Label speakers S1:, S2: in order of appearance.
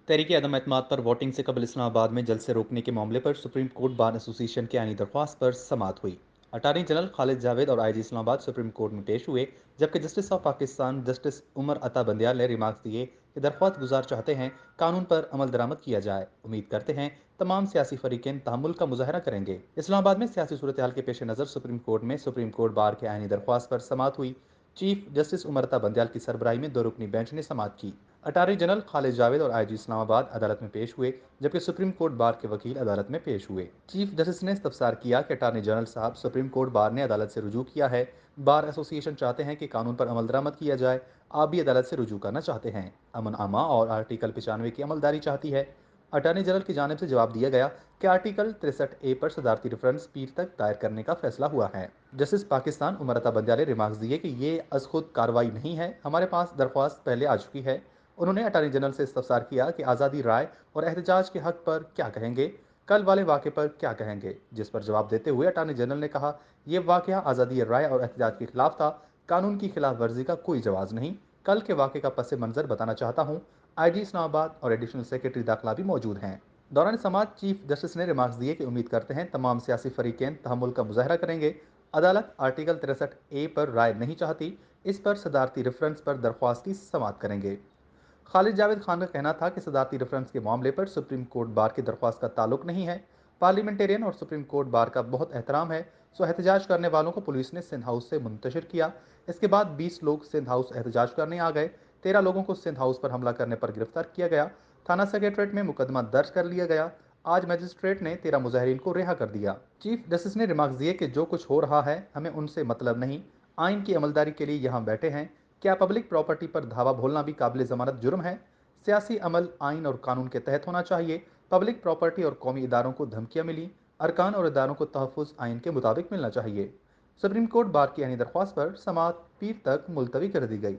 S1: तहरीक अदम एतमाद पर वोटिंग से कबल इस्लामाबाद में जलसे रोकने के मामले पर सुप्रीम कोर्ट बार एसोसिएशन की आईनी दरख्वास्त पर समाअत हुई। अटारनी जनरल खालिद जावेद और आईजी इस्लामाबाद सुप्रीम कोर्ट में पेश हुए, जबकि justice of Pakistan justice Umar Ata Bandial ने रिमार्क्स दिए कि दरख्वास्त गुजार चाहते हैं कानून पर अमल दरामद किया जाए। उम्मीद करते हैं तमाम सियासी फरीकें तहम्मुल का मुजाहरा करेंगे। इस्लामाबाद में सियासी सूरत हाल के पेश नज़र सुप्रीम कोर्ट बार के आईनी दरख्वास्त पर समाअत हुई। चीफ जस्टिस उमरता बंदयाल की सरबराही में दो रुकनी बेंच ने समाअत की। अटारनी जनरल खालिद जावेद और आईजी इस्लामाबाद अदालत में पेश हुए, जबकि सुप्रीम कोर्ट बार के वकील अदालत में पेश हुए। चीफ जस्टिस ने इस्तफसार किया कि अटारनी जनरल साहब, सुप्रीम कोर्ट बार ने अदालत से रुजू किया है। बार एसोसिएशन चाहते हैं कि कानून पर अमल दरामद किया जाए। आप भी अदालत से रुजू करना चाहते हैं। अमन आमा और आर्टिकल 95 की अमलदारी चाहती है। अटॉर्नी जनरल की जानिब से जवाब दिया गया कि आर्टिकल 63A पर सदारती रेफरेंस पीर तक दायर करने का फैसला हुआ है। जस्टिस पाकिस्तान उमरता बंदयाल ने रिमार्क्स दिए कि ये अज खुद कार्रवाई नहीं है, हमारे पास दरख्वास्त पहले आ चुकी है। उन्होंने अटॉर्नी जनरल से इस्तफसार किया कि आज़ादी राय और एहतजाज के हक पर क्या कहेंगे, कल वाले वाक़े पर क्या कहेंगे, जिस पर जवाब देते हुए अटॉर्नी जनरल ने कहा, यह वाक़या आज़ादी राय और एहतजाज के खिलाफ था, कानून की खिलाफ वर्जी का कोई जवाब नहीं। कल के वाक़े का पस मंज़र बताना चाहता हूँ। आईजी इस्लामाबाद और एडिशनल सेक्रेटरी दाखिला भी मौजूद हैं। दौरान समाअत चीफ जस्टिस ने रिमार्क्स दिए कि उम्मीद करते हैं तमाम सियासी फरीकें तहम्मुल का मुजाहरा करेंगे। अदालत आर्टिकल 63A पर राय नहीं चाहती, इस पर सदारती रेफरेंस पर दरख्वास्त की समाअत करेंगे। खालिद जावेद खान का कहना था कि सदारती रेफरेंस के मामले पर सुप्रीम कोर्ट बार की दरख्वास्त का ताल्लुक नहीं है। पार्लियामेंटेरियन और सुप्रीम कोर्ट बार का बहुत एहतराम है। सो एहतजाज करने वालों को पुलिस ने सिंध हाउस से मुंतशिर किया। इसके बाद 20 लोग सिंध हाउस एहतजाज करने आ गए। 13 लोगों को सिंध हाउस पर हमला करने पर गिरफ्तार किया गया। थाना सेक्रेटरेट में मुकदमा दर्ज कर लिया गया। आज मजिस्ट्रेट ने 13 मुजाहिरीन को रिहा कर दिया। चीफ जस्टिस ने रिमार्क्स दिए कि जो कुछ हो रहा है हमें उनसे मतलब नहीं, आइन की अमलदारी के लिए यहाँ बैठे हैं। क्या पब्लिक प्रॉपर्टी पर धावा बोलना भी काबिल जमानत जुर्म है? सियासी अमल आइन और कानून के तहत होना चाहिए। पब्लिक प्रॉपर्टी और कौमी इदारों को धमकियां मिली, अरकान और इदारों को तहफ़्फ़ुज़ आइन के मुताबिक मिलना चाहिए। सुप्रीम कोर्ट बार की यानी दरख्वास्त पर समाअत पीर तक मुलतवी कर दी गई।